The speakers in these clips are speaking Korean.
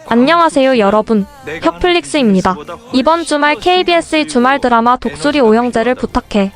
안녕하세요 여러분, 혁플릭스입니다. 이번 주말 KBS의 주말 드라마 독수리 오형제를 부탁해.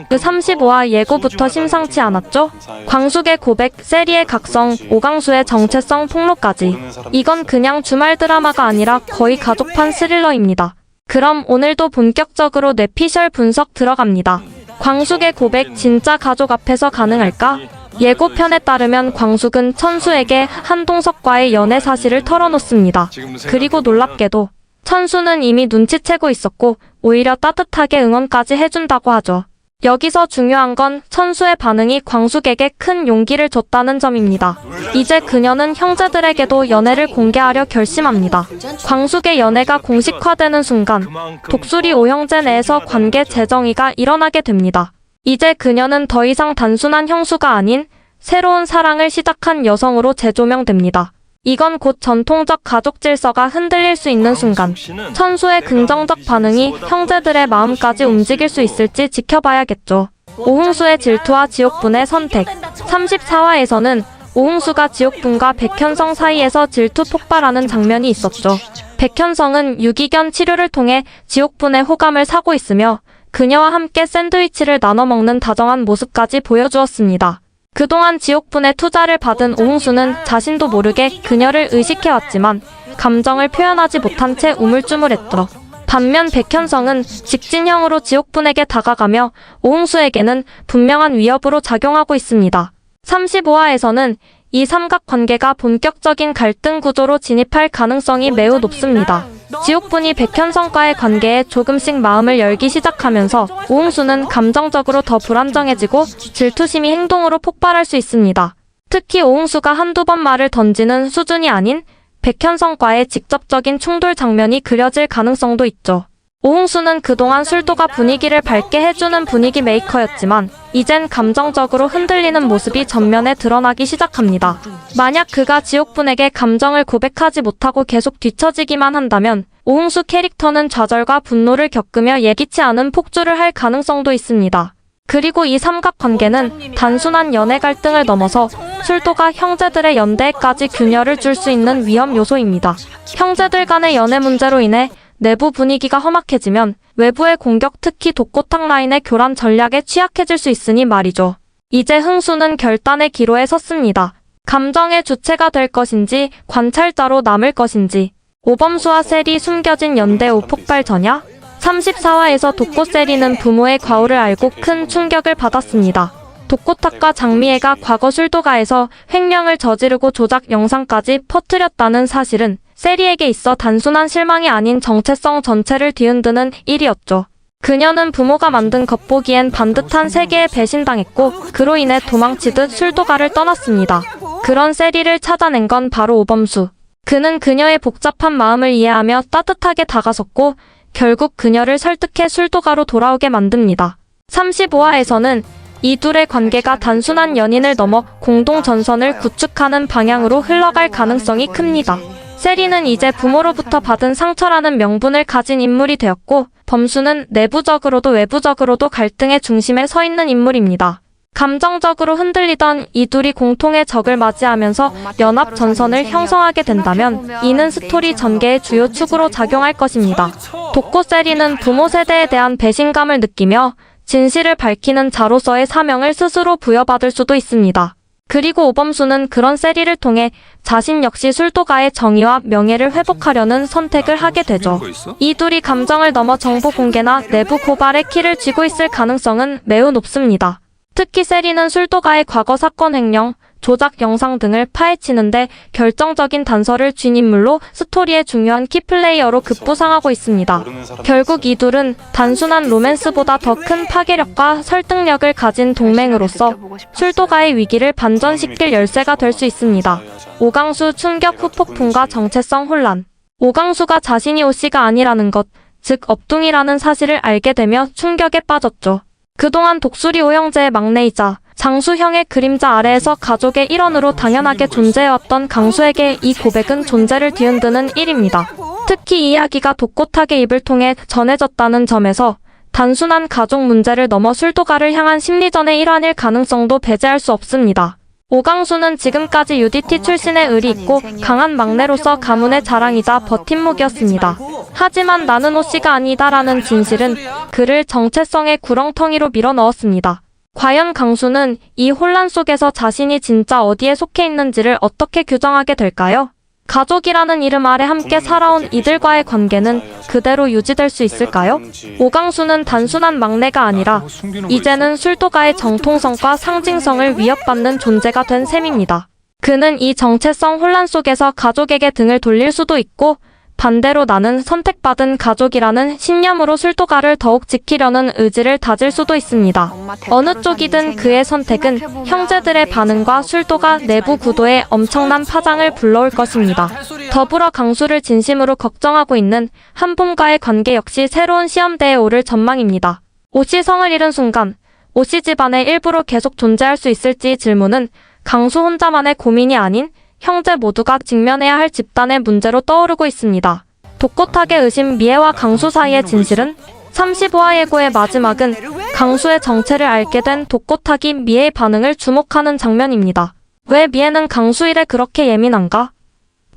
그 35화 예고부터 심상치 않았죠? 광숙의 고백, 세리의 각성, 오강수의 정체성 폭로까지. 이건 그냥 주말 드라마가 아니라 거의 가족판 스릴러입니다. 그럼 오늘도 본격적으로 뇌피셜 분석 들어갑니다. 광숙의 고백 진짜 가족 앞에서 가능할까? 예고편에 따르면 광숙은 천수에게 한동석과의 연애 사실을 털어놓습니다. 그리고 놀랍게도 천수는 이미 눈치채고 있었고 오히려 따뜻하게 응원까지 해준다고 하죠. 여기서 중요한 건 천수의 반응이 광숙에게 큰 용기를 줬다는 점입니다. 이제 그녀는 형제들에게도 연애를 공개하려 결심합니다. 광숙의 연애가 공식화되는 순간 독수리 오형제 내에서 관계 재정의가 일어나게 됩니다. 이제 그녀는 더 이상 단순한 형수가 아닌 새로운 사랑을 시작한 여성으로 재조명됩니다. 이건 곧 전통적 가족 질서가 흔들릴 수 있는 순간, 천수의 긍정적 반응이 형제들의 마음까지 움직일 수 있을지 지켜봐야겠죠. 오흥수의 질투와 지옥분의 선택. 34화에서는 오흥수가 지옥분과 백현성 사이에서 질투 폭발하는 장면이 있었죠. 백현성은 유기견 치료를 통해 지옥분의 호감을 사고 있으며 그녀와 함께 샌드위치를 나눠 먹는 다정한 모습까지 보여주었습니다. 그동안 지옥분의 투자를 받은 오흥수는 자신도 모르게 그녀를 의식해왔지만 감정을 표현하지 못한 채 우물쭈물했죠. 반면 백현성은 직진형으로 지옥분에게 다가가며 오흥수에게는 분명한 위협으로 작용하고 있습니다. 35화에서는 이 삼각관계가 본격적인 갈등 구조로 진입할 가능성이 매우 높습니다. 지옥분이 백현성과의 관계에 조금씩 마음을 열기 시작하면서 오흥수는 감정적으로 더 불안정해지고 질투심이 행동으로 폭발할 수 있습니다. 특히 오흥수가 한두 번 말을 던지는 수준이 아닌 백현성과의 직접적인 충돌 장면이 그려질 가능성도 있죠. 오흥수는 그동안 술도가 분위기를 밝게 해주는 분위기 메이커였지만 이젠 감정적으로 흔들리는 모습이 전면에 드러나기 시작합니다. 만약 그가 지옥분에게 감정을 고백하지 못하고 계속 뒤처지기만 한다면 오흥수 캐릭터는 좌절과 분노를 겪으며 예기치 않은 폭주를 할 가능성도 있습니다. 그리고 이 삼각관계는 단순한 연애 갈등을 넘어서 술도가 형제들의 연대에까지 균열을 줄 수 있는 위험 요소입니다. 형제들 간의 연애 문제로 인해 내부 분위기가 험악해지면 외부의 공격, 특히 독고탁 라인의 교란 전략에 취약해질 수 있으니 말이죠. 이제 흥수는 결단의 기로에 섰습니다. 감정의 주체가 될 것인지 관찰자로 남을 것인지. 오범수와 셀이 숨겨진 연대 오폭발 전야? 34화에서 독고셀이는 부모의 과오를 알고 큰 충격을 받았습니다. 독고탁과 장미애가 과거 술도가에서 횡령을 저지르고 조작 영상까지 퍼뜨렸다는 사실은 세리에게 있어 단순한 실망이 아닌 정체성 전체를 뒤흔드는 일이었죠. 그녀는 부모가 만든 겉보기엔 반듯한 세계에 배신당했고 그로 인해 도망치듯 술도가를 떠났습니다. 그런 세리를 찾아낸 건 바로 오범수. 그는 그녀의 복잡한 마음을 이해하며 따뜻하게 다가섰고 결국 그녀를 설득해 술도가로 돌아오게 만듭니다. 35화에서는 이 둘의 관계가 단순한 연인을 넘어 공동 전선을 구축하는 방향으로 흘러갈 가능성이 큽니다. 세리는 이제 부모로부터 받은 상처라는 명분을 가진 인물이 되었고 범수는 내부적으로도 외부적으로도 갈등의 중심에 서 있는 인물입니다. 감정적으로 흔들리던 이 둘이 공통의 적을 맞이하면서 연합 전선을 형성하게 된다면 이는 스토리 전개의 주요 축으로 작용할 것입니다. 독고세리는 부모 세대에 대한 배신감을 느끼며 진실을 밝히는 자로서의 사명을 스스로 부여받을 수도 있습니다. 그리고 오범수는 그런 세리를 통해 자신 역시 술도가의 정의와 명예를 회복하려는 선택을 하게 되죠. 이 둘이 감정을 넘어 정보 공개나 내부 고발의 키를 쥐고 있을 가능성은 매우 높습니다. 특히 세리는 술도가의 과거 사건 횡령, 조작 영상 등을 파헤치는데 결정적인 단서를 쥔 인물로 스토리의 중요한 키플레이어로 급부상하고 있습니다. 결국 이 둘은 단순한 로맨스보다 더 큰 파괴력과 설득력을 가진 동맹으로서 술도가의 위기를 반전시킬 열쇠가 될 수 있습니다. 오강수 충격 후 폭풍과 정체성 혼란. 오강수가 자신이 오씨가 아니라는 것, 즉 업둥이라는 사실을 알게 되며 충격에 빠졌죠. 그동안 독수리 오형제의 막내이자 장수형의 그림자 아래에서 가족의 일원으로 당연하게 존재해왔던 강수에게 이 고백은 존재를 뒤흔드는 일입니다. 특히 이야기가 독고탁의 입을 통해 전해졌다는 점에서 단순한 가족 문제를 넘어 술도가를 향한 심리전의 일환일 가능성도 배제할 수 없습니다. 오강수는 지금까지 UDT 출신의 의리 있고 강한 막내로서 가문의 자랑이자 버팀목이었습니다. 하지만 나는 오씨가 아니다라는 진실은 그를 정체성의 구렁텅이로 밀어넣었습니다. 과연 강수는 이 혼란 속에서 자신이 진짜 어디에 속해 있는지를 어떻게 규정하게 될까요? 가족이라는 이름 아래 함께 살아온 이들과의 관계는 그대로 유지될 수 있을까요? 오강수는 단순한 막내가 아니라 이제는 술도가의 정통성과 상징성을 위협받는 존재가 된 셈입니다. 그는 이 정체성 혼란 속에서 가족에게 등을 돌릴 수도 있고 반대로 나는 선택받은 가족이라는 신념으로 술도가를 더욱 지키려는 의지를 다질 수도 있습니다. 어느 쪽이든 그의 선택은 형제들의 반응과 술도가 내부 구도에 엄청난 파장을 불러올 것입니다. 더불어 강수를 진심으로 걱정하고 있는 한봄과의 관계 역시 새로운 시험대에 오를 전망입니다. 오씨 성을 잃은 순간 오씨 집안의 일부로 계속 존재할 수 있을지 질문은 강수 혼자만의 고민이 아닌 형제 모두가 직면해야 할 집단의 문제로 떠오르고 있습니다. 독고탁의 의심 미애와 강수 사이의 진실은 35화 예고의 마지막은 강수의 정체를 알게 된 독고탁이 미애의 반응을 주목하는 장면입니다. 왜 미애는 강수 일에 그렇게 예민한가?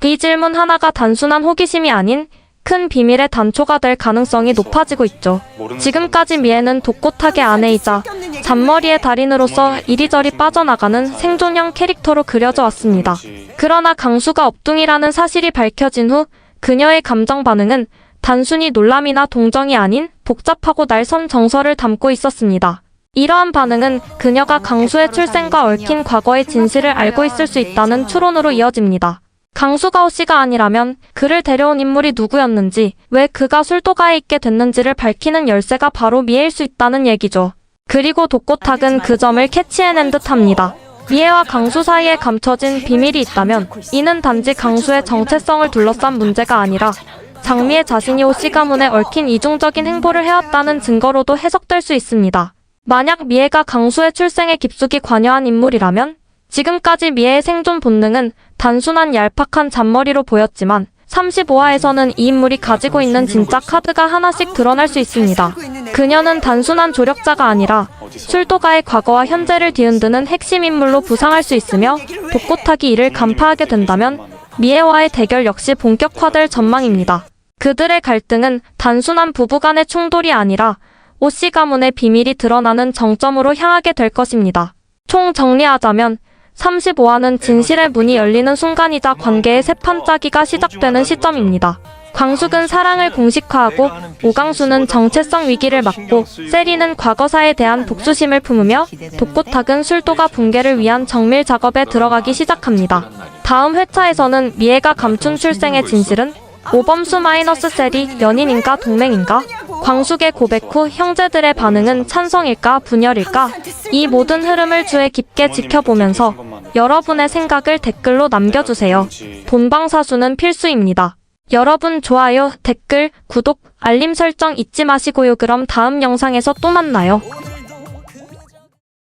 이 질문 하나가 단순한 호기심이 아닌 큰 비밀의 단초가 될 가능성이 높아지고 있죠. 지금까지 미애는 독고탁의 아내이자 잔머리의 달인으로서 이리저리 빠져나가는 생존형 캐릭터로 그려져 왔습니다. 그러나 강수가 업둥이라는 사실이 밝혀진 후 그녀의 감정 반응은 단순히 놀람이나 동정이 아닌 복잡하고 날선 정서를 담고 있었습니다. 이러한 반응은 그녀가 강수의 출생과 얽힌 과거의 진실을 알고 있을 수 있다는 추론으로 이어집니다. 강수가 오씨가 아니라면 그를 데려온 인물이 누구였는지, 왜 그가 술도가에 있게 됐는지를 밝히는 열쇠가 바로 미애일 수 있다는 얘기죠. 그리고 독고탁은 그 점을 캐치해낸 듯합니다. 미애와 강수 사이에 감춰진 비밀이 있다면 이는 단지 강수의 정체성을 둘러싼 문제가 아니라 장미애 자신이 오씨 가문에 얽힌 이중적인 행보를 해왔다는 증거로도 해석될 수 있습니다. 만약 미애가 강수의 출생에 깊숙이 관여한 인물이라면 지금까지 미애의 생존 본능은 단순한 얄팍한 잔머리로 보였지만 35화에서는 이 인물이 가지고 있는 진짜 카드가 하나씩 드러날 수 있습니다. 그녀는 단순한 조력자가 아니라 술도가의 과거와 현재를 뒤흔드는 핵심 인물로 부상할 수 있으며 독고탁이 이를 간파하게 된다면 미애와의 대결 역시 본격화될 전망입니다. 그들의 갈등은 단순한 부부간의 충돌이 아니라 오씨 가문의 비밀이 드러나는 정점으로 향하게 될 것입니다. 총 정리하자면 35화는 진실의 문이 열리는 순간이자 관계의 새 판짜기가 시작되는 시점입니다. 광숙은 사랑을 공식화하고 오강수는 정체성 위기를 막고 세리는 과거사에 대한 복수심을 품으며 독고탁은 술도가 붕괴를 위한 정밀 작업에 들어가기 시작합니다. 다음 회차에서는 미애가 감춘 출생의 진실은 오범수 마이너스 셀이 연인인가 동맹인가? 광숙의 고백 후 형제들의 반응은 찬성일까 분열일까? 이 모든 흐름을 주의 깊게 지켜보면서 여러분의 생각을 댓글로 남겨주세요. 본방사수는 필수입니다. 여러분 좋아요, 댓글, 구독, 알림 설정 잊지 마시고요. 그럼 다음 영상에서 또 만나요.